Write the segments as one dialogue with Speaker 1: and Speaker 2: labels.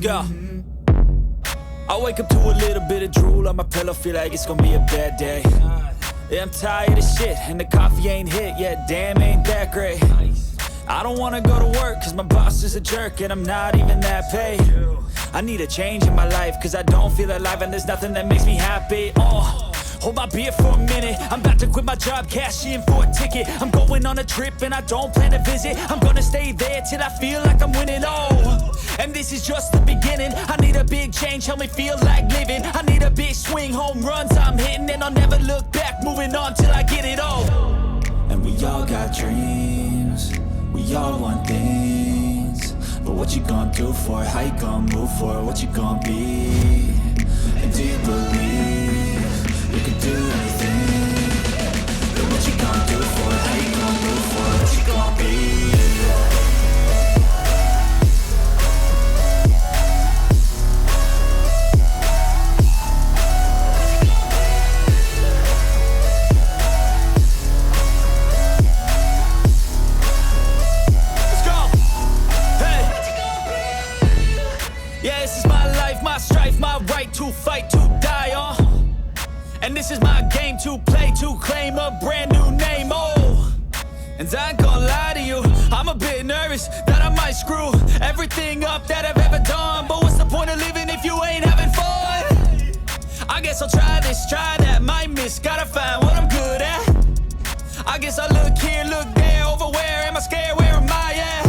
Speaker 1: go. I wake up to a little bit of drool on my pillow, feel like it's gonna be a bad day. Yeah, I'm tired of shit, and the coffee ain't hit yet, damn, ain't that great. I don't wanna go to work, cause my boss is a jerk, and I'm not even that paid. I need a change in my life, cause I don't feel alive, and there's nothing that makes me happy. Hold my beer for a minute, I'm about to quit my job, cash in for a ticket. I'm going on a trip and I don't plan to visit. I'm gonna stay there till I feel like I'm winning, and this is just the beginning. I need a big change, help me feel like living. I need a big swing, home runs I'm hitting, and I'll never look back, moving on till I get it all. And we all got dreams, we all want things, but what you gonna do for it? How you gonna move for it? What you gonna be? And do you believe you can do anything? But what you gonna do for it? How you gonna move for it? What you gonna be? Let's go! Hey! Yeah, this is my life, my strife, my right to fight, to die on. And this is my game to play, to claim a brand new name, And I ain't gonna lie to you, I'm a bit nervous that I might screw everything up that I've ever done. But what's the point of living if you ain't having fun? I guess I'll try this, try that, might miss, gotta find what I'm good at. I guess I look here, look there, over where am I scared, where am I at?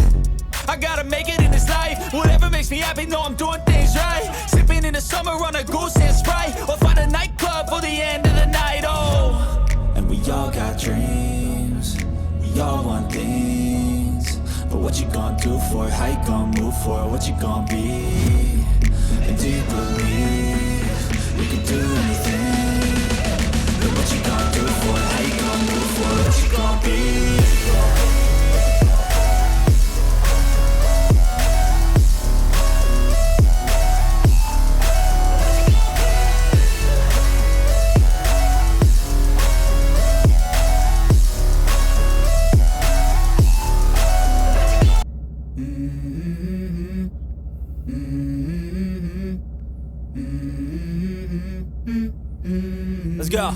Speaker 1: I gotta make it in this life, whatever makes me happy, know I'm doing things right. Sipping in the summer on a goose and Sprite, or find a nightclub for the end of the night, And we all got dreams, we all want things, but what you gonna do for it? How you gonna move for it? What you gonna be? And do you believe you can do anything? But what you gonna do for it? How you gonna move for it? What you gonna be? Let's go.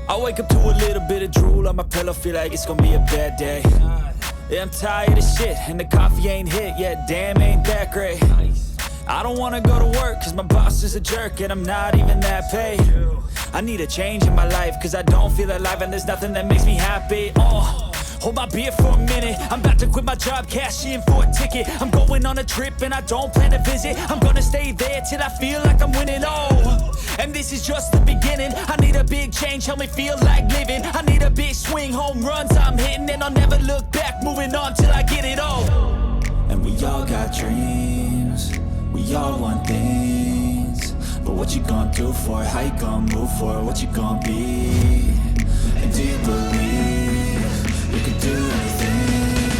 Speaker 1: I wake up to a little bit of drool on my pillow, feel like it's gonna be a bad day. Yeah, I'm tired of shit, and the coffee ain't hit yet, damn, ain't that great. I don't wanna go to work, cause my boss is a jerk, and I'm not even that paid. I need a change in my life, cause I don't feel alive, and there's nothing that makes me happy. Hold my beer for a minute, I'm about to quit my job, cash in for a ticket. I'm going on a trip and I don't plan to visit. I'm gonna stay there till I feel like I'm winning, and this is just the beginning. I need a big change, help me feel like living. I need a big swing, home runs I'm hitting, and I'll never look back, moving on till I get it all. And we all got dreams, we all want things, but what you gonna do for it? How you gonna move for it? What you gonna be? And do you believe you can do anything?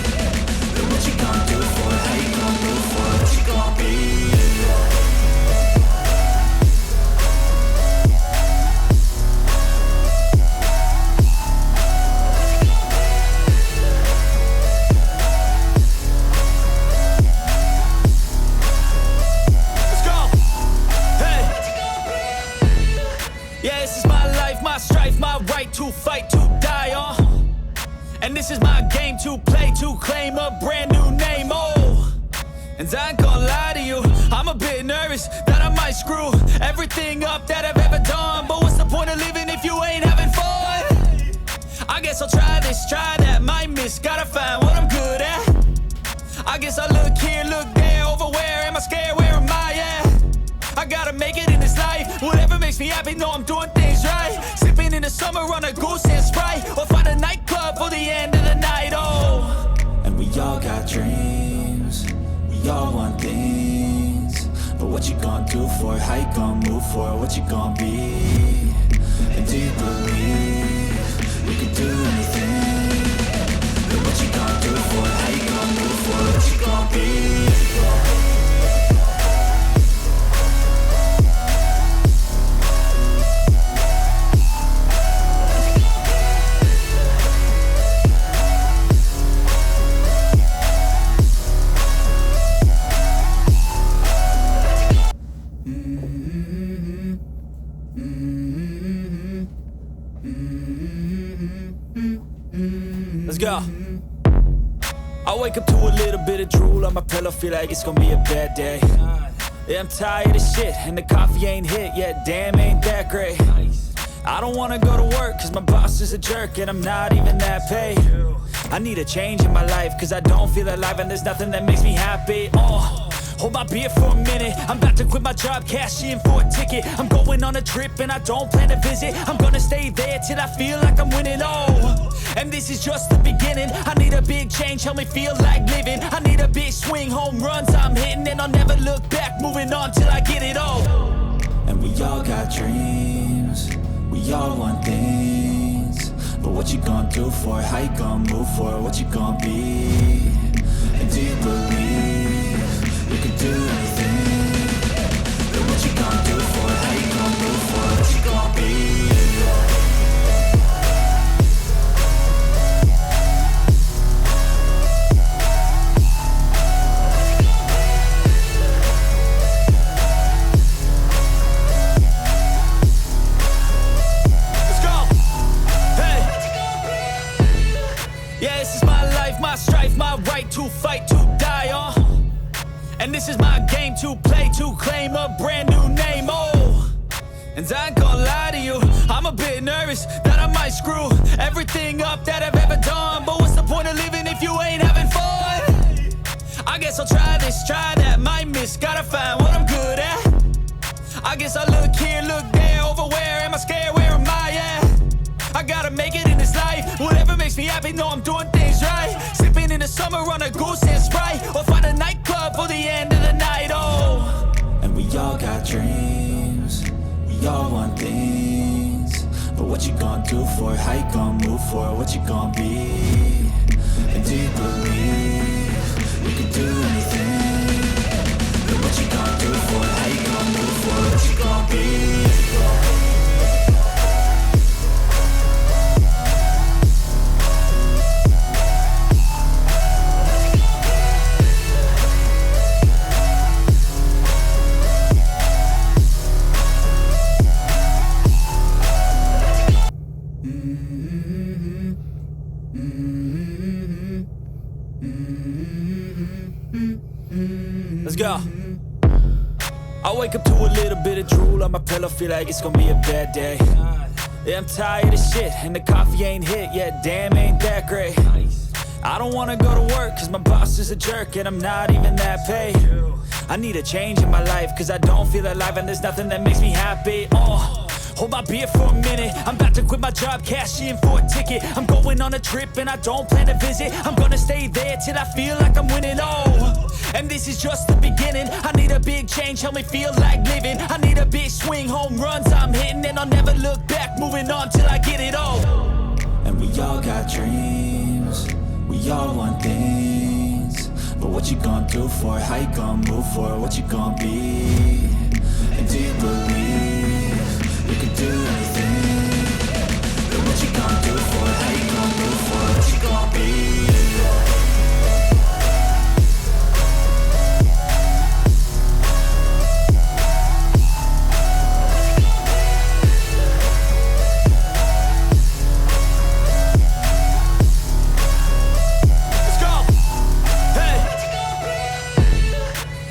Speaker 1: But what you gonna do for it? How you gonna move for it? What you gonna be? Let's go! Hey! Yeah, this is my life, my strife, my right to fight, to die on. And this is my game to play, to claim a brand new name, And I ain't gonna lie to you, I'm a bit nervous that I might screw everything up that I've ever done. But what's the point of living if you ain't having fun? I guess I'll try this, try that, might miss, gotta find what I'm good at. I guess I look here, look there, over where am I scared, where am I at? I gotta make it in this life, whatever makes me happy, know I'm doing things right. Sipping in the summer on a goose and Sprite, or find a nightclub for the end of the night, And we all got dreams, we all want things, but what you gonna do for it? How you gonna move for it? What you gonna be? And do you believe you can do anything? But what you gonna do for it? How you gonna move for it? What you gonna be? go. I wake up to a little bit of drool on my pillow, feel like it's gonna be a bad day. Yeah, I'm tired of shit, and the coffee ain't hit yet, damn, ain't that great. I don't wanna go to work, cause my boss is a jerk, and I'm not even that paid. I need a change in my life, cause I don't feel alive, and there's nothing that makes me happy. Hold my beer for a minute, I'm about to quit my job, cash in for a ticket. I'm going on a trip and I don't plan to visit. I'm gonna stay there till I feel like I'm winning, and this is just the beginning. I need a big change, help me feel like living. I need a big swing, home runs I'm hitting, and I'll never look back, moving on till I get it all. And we all got dreams, we all want things, but what you gonna do for it? How you gonna move for it? What you gonna be? And do you believe you can do anything? But what you gonna do for it? How you gonna move for it? What you gonna be? Let's go! Hey! Yeah, this is my life, my strife, my right to fight, to die, and this is my game to play, to claim a brand new name, and I ain't gonna lie to you, I'm a bit nervous that I might screw everything up that I've ever done. But what's the point of living if you ain't having fun? I guess I'll try this, try that, might miss, gotta find what I'm good at. I guess I look here, look there, over where am I scared, where am I at? I gotta make it in this life, whatever makes me happy, know I'm doing things right. Sipping in the summer on a goose and Sprite, or find a nightclub for the end of the night, And we all got dreams, we all want things, but what you gonna do for it? How you gonna move for it? What you gonna be? And do you believe you can do anything? But what you gonna do for it? How you gonna move for it? What you gonna be? Let's go. I wake up to a little bit of drool on my pillow, feel like it's gonna be a bad day. Yeah, I'm tired of shit, and the coffee ain't hit yet, damn, ain't that great. I don't wanna go to work, cause my boss is a jerk, and I'm not even that paid. I need a change in my life, cause I don't feel alive, and there's nothing that makes me happy. Hold my beer for a minute, I'm about to quit my job, cash in for a ticket. I'm going on a trip and I don't plan to visit. I'm gonna stay there till I feel like I'm winning, and this is just the beginning. I need a big change, help me feel like living. I need a big swing, home runs I'm hitting, and I'll never look back, moving on till I get it all. And we all got dreams, we all want things, but what you gonna do for it? How you gonna move for it? What you gonna be? And do you believe you can do anything? But what you gonna do for it? How you gonna move for it? What you gonna be? Let's go! Hey!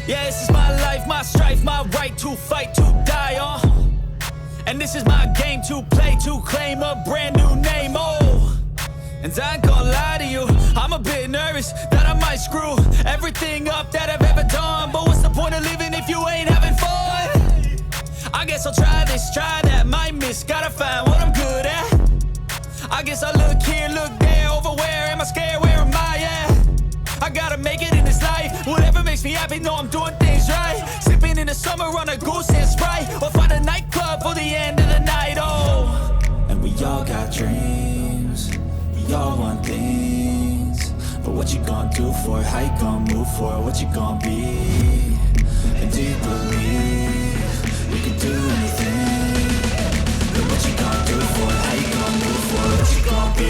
Speaker 1: Yeah, this is my life, my strife, my right to fight, to die, and this is my game to play, to claim a brand new name, and I ain't gonna lie to you, I'm a bit nervous that I might screw everything up that I've ever done. But what's the point of living if you ain't having fun? I guess I'll try this, try that, might miss, gotta find what I'm good at. I guess I look here, look there, over where am I scared, where am I at? I gotta make it in this life, whatever makes me happy, know I'm doing things right. Sipping in the summer on a goose and Sprite, or find a nightclub for the end of the night, and we all got dreams, we all want things, but what you gonna do for it? How you gonna move for it? What you gonna be? And do you believe you can do anything? But what you gonna do for it? How you gonna move for it? What you gonna be?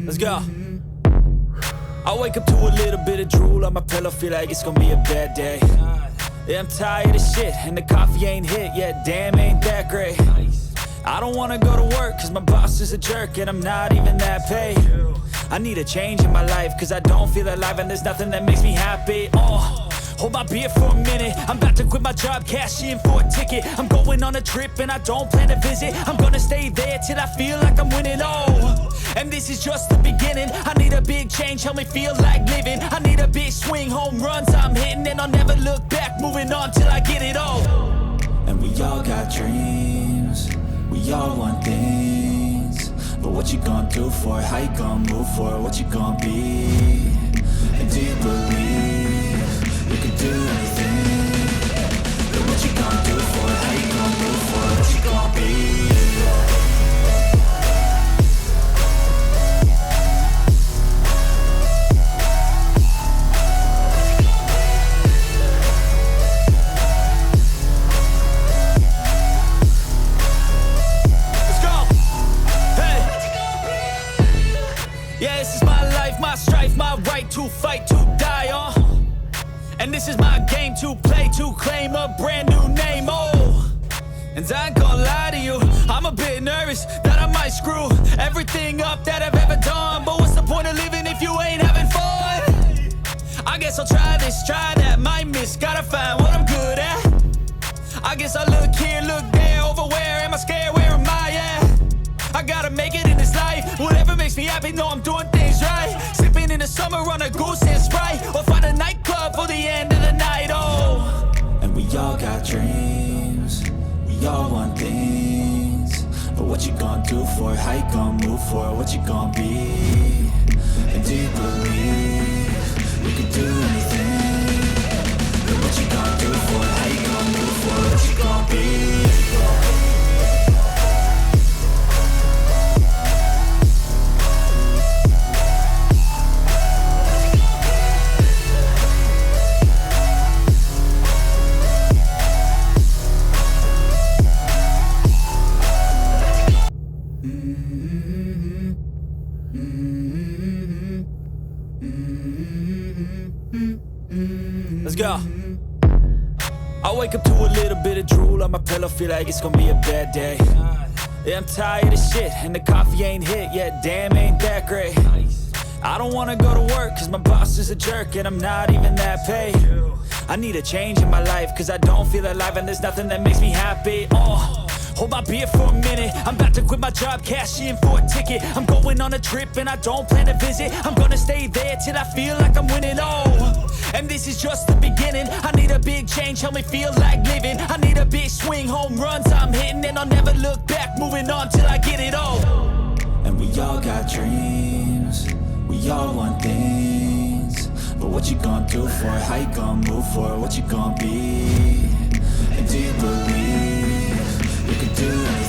Speaker 1: Let's go. I wake up to a little bit of drool on my pillow, feel like it's gonna be a bad day. Yeah, I'm tired of shit, and the coffee ain't hit yet, damn, ain't that great. I don't wanna go to work, cause my boss is a jerk, and I'm not even that paid. I need a change in my life, cause I don't feel alive, and there's nothing that makes me happy. Hold my beer for a minute, I'm about to quit my job, cash in for a ticket. I'm going on a trip and I don't plan to visit. I'm gonna stay there till I feel like I'm winning, and this is just the beginning. I need a big change, help me feel like living. I need a big swing, home runs I'm hitting, and I'll never look back, moving on till I get it all. And we all got dreams, we all want things, but what you gonna do for it? How you gonna move for it? What you gonna be? And do you believe you can do anything? But what you gonna do for it? How you gonna move for it? What you gonna be? My right to fight, to die on. And this is my game to play, to claim a brand new name, And I ain't gonna lie to you, I'm a bit nervous that I might screw everything up that I've ever done. But what's the point of living if you ain't having fun? I guess I'll try this, try that, might miss, gotta find what I'm good at. I guess I look here, look there, over where am I scared, where am I at? I gotta make it in this life, whatever makes me happy, know I'm doing things right. Sipping in the summer on a goose and Sprite, or find a nightclub for the end of the night, And we all got dreams, we all want things, but what you gonna do for it? How you gonna move for it? What you gonna be? And do you believe you can do anything? But what you gonna do for it? How you gonna move for it? What you gonna be? Let's go. I wake up to a little bit of drool on my pillow, feel like it's gonna be a bad day. Yeah, I'm tired of shit, and the coffee ain't hit yet, damn, ain't that great. I don't wanna go to work, cause my boss is a jerk, and I'm not even that paid. I need a change in my life, cause I don't feel alive, and there's nothing that makes me happy. Hold my beer for a minute, I'm about to quit my job, cash in for a ticket. I'm going on a trip and I don't plan to visit. I'm gonna stay there till I feel like I'm winning, and this is just the beginning. I need a big change, help me feel like living. I need a big swing, home runs I'm hitting, and I'll never look back, moving on till I get it all. And we all got dreams, we all want things, but what you gonna do for it? How you gonna move for it? What you gonna be? And do you believe you can do anything?